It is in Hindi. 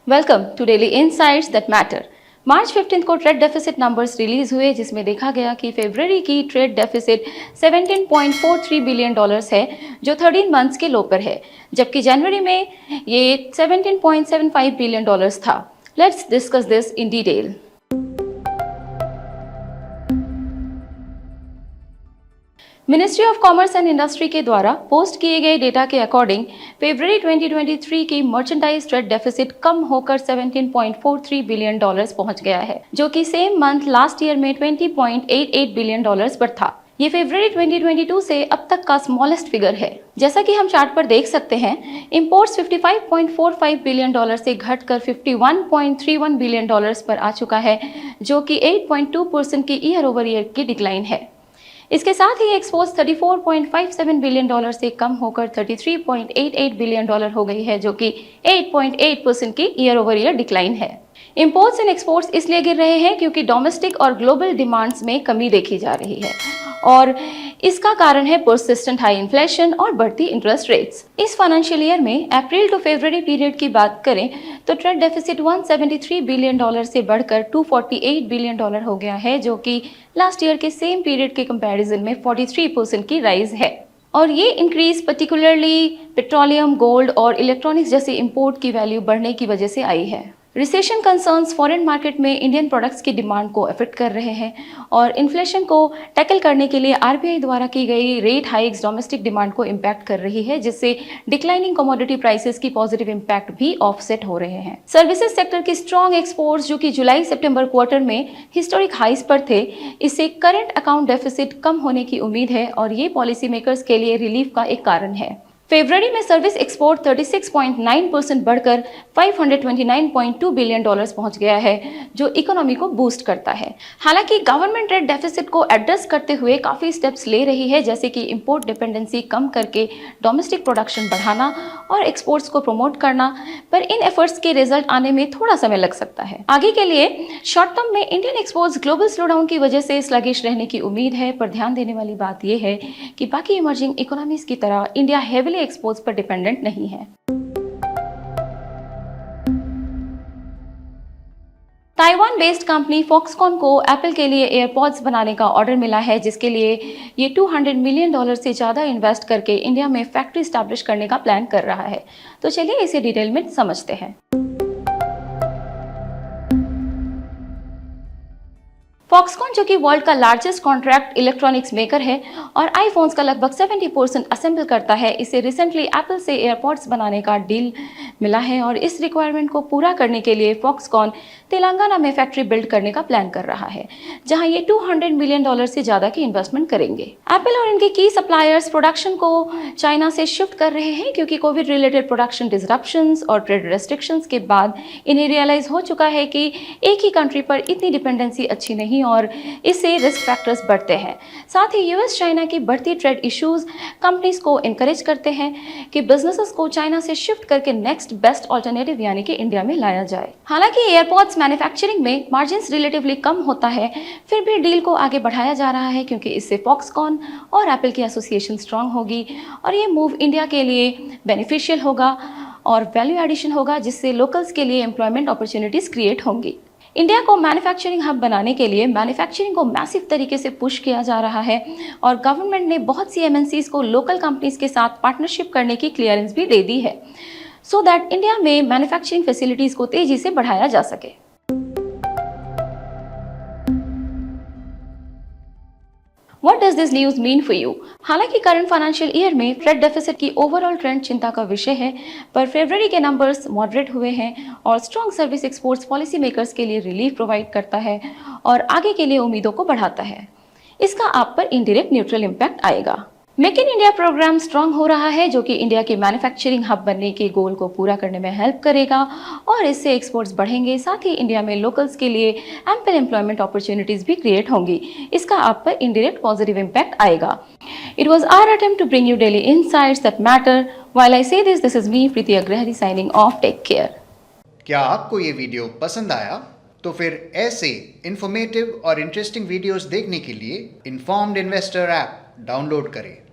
Welcome to daily insights that matter. March 15 को ट्रेड डेफिसिट नंबर्स रिलीज हुए, जिसमें देखा गया कि फरवरी की ट्रेड डेफिसिट 17.43 बिलियन डॉलर्स है, जो 13 मंथ्स के लो पर है, जबकि जनवरी में ये 17.75 बिलियन डॉलर्स था। Let's discuss this in detail. Ministry of commerce and industry के द्वारा पोस्ट किए गए डेटा के अकॉर्डिंग फरवरी 2023 की मर्चेंडाइज ट्रेड डेफिसिट कम होकर 17.43 बिलियन डॉलर्स पहुंच गया है, जो कि सेम मंथ लास्ट ईयर में 20.88 बिलियन डॉलर्स पर था। ये फरवरी 2022 से अब तक का स्मॉलेस्ट फिगर है। जैसा कि हम चार्ट पर देख सकते हैं, इंपोर्ट्स 55.45 बिलियन डॉलर से घटकर 51.31 बिलियन डॉलर्स पर आ चुका है, जो कि 8.2% की ईयर ओवर ईयर की डिक्लाइन है। इसके साथ ही एक्सपोर्ट्स 34.57 बिलियन डॉलर से कम होकर 33.88 बिलियन डॉलर हो गई है, जो कि 8.8% की ईयर ओवर ईयर डिक्लाइन है। इंपोर्ट्स एंड एक्सपोर्ट्स इसलिए गिर रहे हैं क्योंकि डोमेस्टिक और ग्लोबल डिमांड्स में कमी देखी जा रही है, और इसका कारण है परसिस्टेंट हाई इन्फ्लेशन और बढ़ती इंटरेस्ट रेट्स। इस फाइनेंशियल ईयर में अप्रैल टू फरवरी पीरियड की बात करें तो ट्रेड डेफिसिट 173 बिलियन डॉलर से बढ़कर 248 बिलियन डॉलर हो गया है, जो कि लास्ट ईयर के सेम पीरियड के कंपैरिजन में 43% की राइज है। और ये इंक्रीज पर्टिकुलरली पेट्रोलियम, गोल्ड और इलेक्ट्रॉनिक्स जैसे इंपोर्ट की वैल्यू बढ़ने की वजह से आई है। रिसेशन कंसर्न्स फॉरेन मार्केट में इंडियन प्रोडक्ट्स की डिमांड को अफेक्ट कर रहे हैं, और इन्फ्लेशन को टैकल करने के लिए आरबीआई द्वारा की गई रेट हाइक्स डोमेस्टिक डिमांड को इम्पैक्ट कर रही है, जिससे डिक्लाइनिंग कमोडिटी प्राइसेस की पॉजिटिव इम्पैक्ट भी ऑफसेट हो रहे हैं। सर्विसेज सेक्टर की स्ट्रॉन्ग एक्सपोर्ट्स, जो कि जुलाई सितंबर क्वार्टर में हिस्टोरिक हाइस पर थे, इससे करंट अकाउंट डेफिसिट कम होने की उम्मीद है, और ये पॉलिसी मेकर्स के लिए रिलीफ का एक कारण है। फरवरी में सर्विस एक्सपोर्ट 36.9% बढ़कर 529.2 बिलियन डॉलर्स पहुंच गया है, जो इकोनॉमी को बूस्ट करता है। हालांकि गवर्नमेंट ट्रेड डेफिसिट को एड्रेस करते हुए काफ़ी स्टेप्स ले रही है, जैसे कि इंपोर्ट डिपेंडेंसी कम करके डोमेस्टिक प्रोडक्शन बढ़ाना और एक्सपोर्ट्स को प्रमोट करना, पर इन एफर्ट्स के रिजल्ट आने में थोड़ा समय लग सकता है। आगे के लिए शॉर्ट टर्म में इंडियन एक्सपोर्ट्स ग्लोबल स्लोडाउन की वजह से स्लगिश रहने की उम्मीद है, पर ध्यान देने वाली बात यह है कि बाकी इमर्जिंग इकोनॉमीज की तरह इंडिया हेविली एक्सपोर्ट्स पर डिपेंडेंट नहीं है। ताइवान बेस्ड कंपनी फॉक्सकॉन को एप्पल के लिए एयरपॉड्स बनाने का ऑर्डर मिला है, जिसके लिए ये $200 मिलियन से ज़्यादा इन्वेस्ट करके इंडिया में फैक्ट्री स्टैब्लिश करने का प्लान कर रहा है। तो चलिए इसे डिटेल में समझते हैं। फॉक्सकॉन, जो कि वर्ल्ड का लार्जेस्ट कॉन्ट्रैक्ट इलेक्ट्रॉनिक्स मेकर है और आईफोन्स का लगभग 70% असेंबल करता है, इसे रिसेंटली एप्पल से एयरपॉड्स बनाने का डील मिला है, और इस रिक्वायरमेंट को पूरा करने के लिए फॉक्सकॉन तेलंगाना में फैक्ट्री बिल्ड करने का प्लान कर रहा है, जहां ये $200 मिलियन से ज़्यादा की इन्वेस्टमेंट करेंगे। एप्पल और इनके की सप्लायर्स प्रोडक्शन को चाइना से शिफ्ट कर रहे हैं, क्योंकि कोविड रिलेटेड प्रोडक्शन डिसरप्शंस और ट्रेड रेस्ट्रिक्शंस के बाद इन्हें रियलाइज हो चुका है कि एक ही कंट्री पर इतनी डिपेंडेंसी अच्छी नहीं, और इससे रिस्क फैक्टर्स बढ़ते हैं। साथ ही यूएस चाइना की बढ़ती ट्रेड इश्यूज कंपनीज को इनकरेज करते हैं कि बिजनेसेस को चाइना से शिफ्ट करके नेक्स्ट बेस्ट ऑल्टरनेटिव यानी कि इंडिया में लाया जाए। हालांकि एयरपॉड्स मैन्युफैक्चरिंग में मार्जिन्स रिलेटिवली कम होता है, फिर भी डील को आगे बढ़ाया जा रहा है, क्योंकि इससे फॉक्सकॉन और एप्पल की एसोसिएशन स्ट्रांग होगी, और ये मूव इंडिया के लिए बेनिफिशियल होगा और वैल्यू एडिशन होगा, जिससे लोकल्स के लिए एम्प्लॉयमेंट अपॉर्चुनिटीज क्रिएट होंगी। इंडिया को मैन्युफैक्चरिंग हब बनाने के लिए मैन्युफैक्चरिंग को मैसिव तरीके से पुश किया जा रहा है, और गवर्नमेंट ने बहुत सी एमएनसीज को लोकल कंपनीज के साथ पार्टनरशिप करने की क्लियरेंस भी दे दी है, सो दैट इंडिया में मैन्युफैक्चरिंग फैसिलिटीज को तेजी से बढ़ाया जा सके। What does this news mean for you? हालांकि करंट फाइनेंशियल ईयर में ट्रेड डेफिसिट की ओवरऑल ट्रेंड चिंता का विषय है, पर फरवरी के नंबर्स मॉडरेट हुए हैं, और strong service exports policy makers के लिए रिलीफ प्रोवाइड करता है और आगे के लिए उम्मीदों को बढ़ाता है। इसका आप पर इनडायरेक्ट न्यूट्रल इम्पैक्ट आएगा। Make in India programme strong हो रहा है, जो कि इंडिया के मैन्युफैक्चरिंग हब बनने के गोल को पूरा करने में हेल्प करेगा, और इससे एक्सपोर्ट्स बढ़ेंगे। साथ ही इंडिया में लोकल्स के लिए एम्पल एम्प्लॉयमेंट अपॉर्चुनिटीज भी क्रिएट होंगी। इसका आप पर इनडायरेक्ट पॉजिटिव इम्पैक्ट आएगा। It was our attempt to bring you daily insights that matter. While I say this is me Preeti Agrahari signing off. Take care. क्या आपको ये वीडियो पसंद आया? तो फिर ऐसे इंफॉर्मेटिव और इंटरेस्टिंग वीडियोस देखने के लिए इन्फॉर्म्ड इन्वेस्टर ऐप डाउनलोड करें।